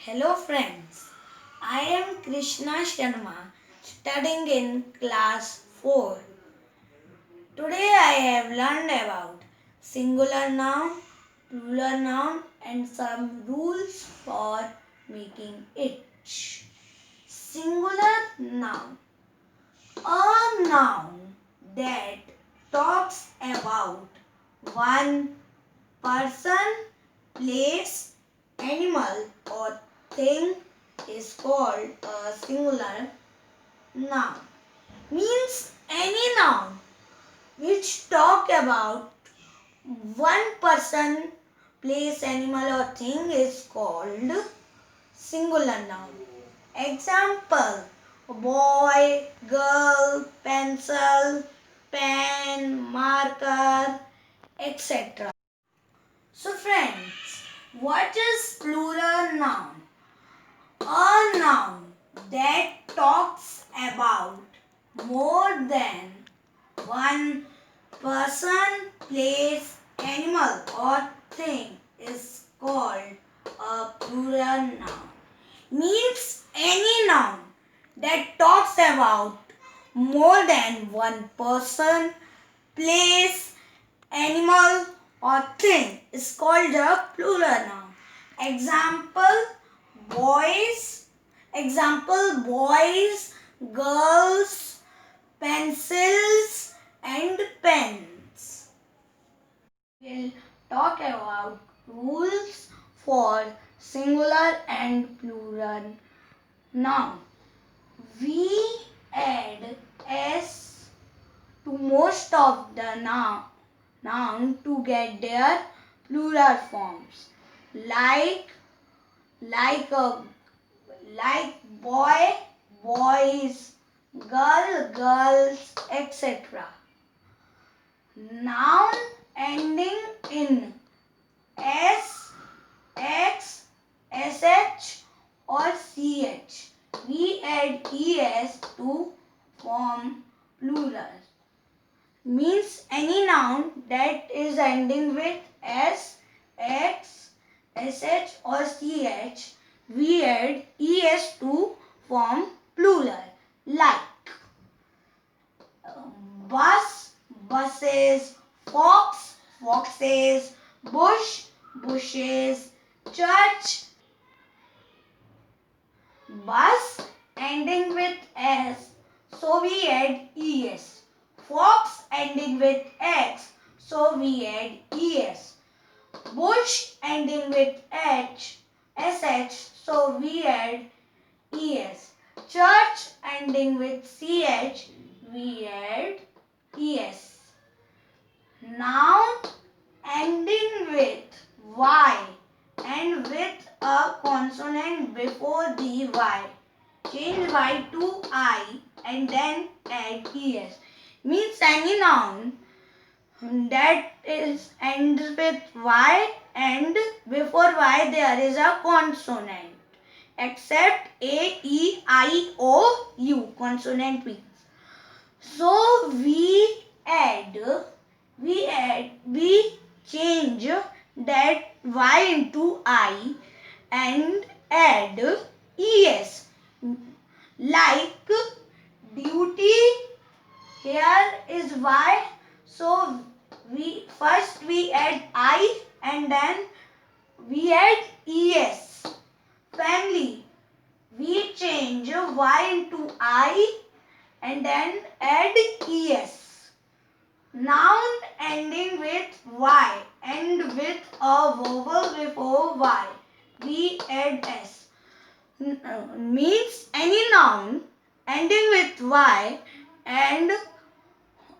Hello friends, I am Krishna Sharma studying in class 4. Today I have learned about singular noun, plural noun and some rules for making it. Singular noun, a noun that talks about one person, place, animal or thing is called a singular noun. Means any noun which talk about one person, place, animal or thing is called singular noun. Example: boy, girl, pencil, pen, marker, etc. So friends, what is plural noun? A noun that talks about more than one person, place, animal or thing is called a plural noun. Means any noun that talks about more than one person, place, animal or thing is called a plural noun. Boys, boys, girls, pencils and pens. We'll talk about rules for singular and plural noun. We add s to most of the noun to get their plural forms, like boy, boys, girl, girls, etc. Noun ending in s, x, sh or ch. We add es to form plural. Means any noun that is ending with s, x, sh or ch, we add es to form plural. Like bus, buses, fox, foxes, bush, bushes, church. Bus ending with s, so we add es. Fox ending with x, so we add es. Bush ending with sh, so we add es. Church ending with ch, we add es. Noun ending with y and with a consonant before the y. Change y to I and then add es. Means any noun that is ends with y and before y there is a consonant, except a, e, I, o, u. Consonant means. So we change that y into I and add es. Like duty, here is y, so we add I and then we add es. Family, we change y into I and then add es. Noun ending with y and with a vowel before y, we add s. Means any noun ending with y and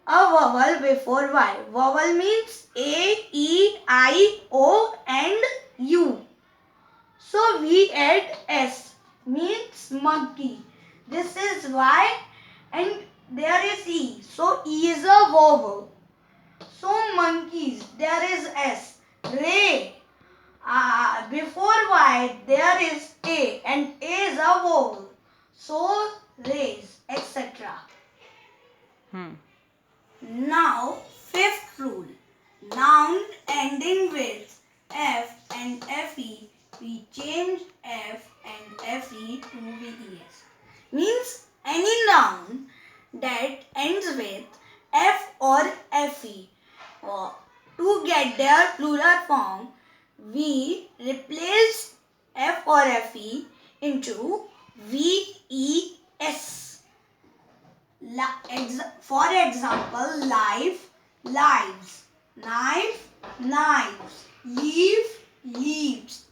a vowel before y. Vowel means a, e, I, o and u. So we add s. Means monkey. This is y and there is e. So e is a vowel. So monkeys, there is s. Ray. Before y there is a and a is a vowel. So rays, etc. Now, fifth rule. Noun ending with f and fe, we change f V-E-S. Means any noun that ends with F or Fe. To get their plural form, we replace F or Fe into V-E-S. For example, life, lives, knife, knives, leaf, leaves.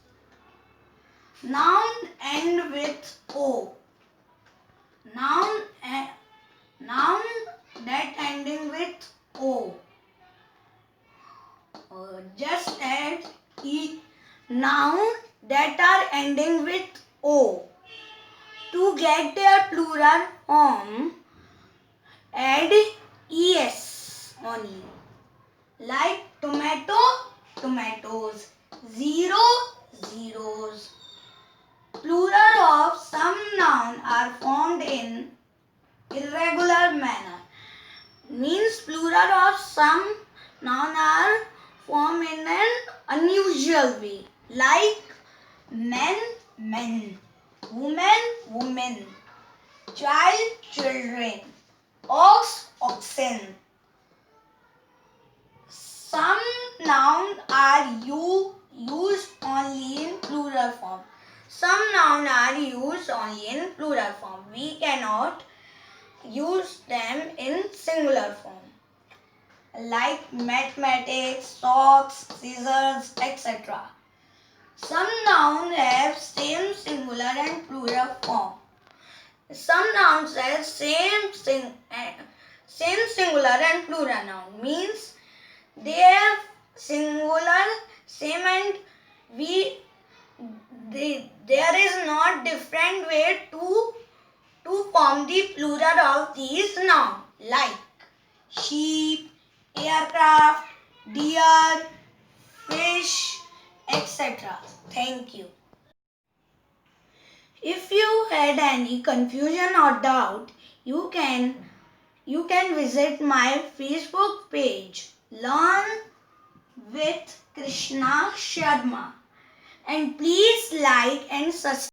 Noun end with O. Noun that ending with O. Just add E. Noun that are ending with O. To get their plural form, add ES only. Like tomato, tomatoes. Zero, zeros. Plural of some noun are formed in irregular manner. Means plural of some noun are formed in an unusual way. Like men, men. Woman, women. Child, children. Ox, oxen. Some nouns are used only in plural form. Some nouns are used only in plural form. We cannot use them in singular form. Like mathematics, socks, scissors, etc. Some nouns have same singular and plural form. Some nouns have same singular and plural noun. Means they have singular, same, and there is not different way to form the plural of these nouns, like sheep, aircraft, deer, fish, etc. Thank you. If you had any confusion or doubt, you can visit my Facebook page, Learn with Krishna Sharma, and please like and subscribe.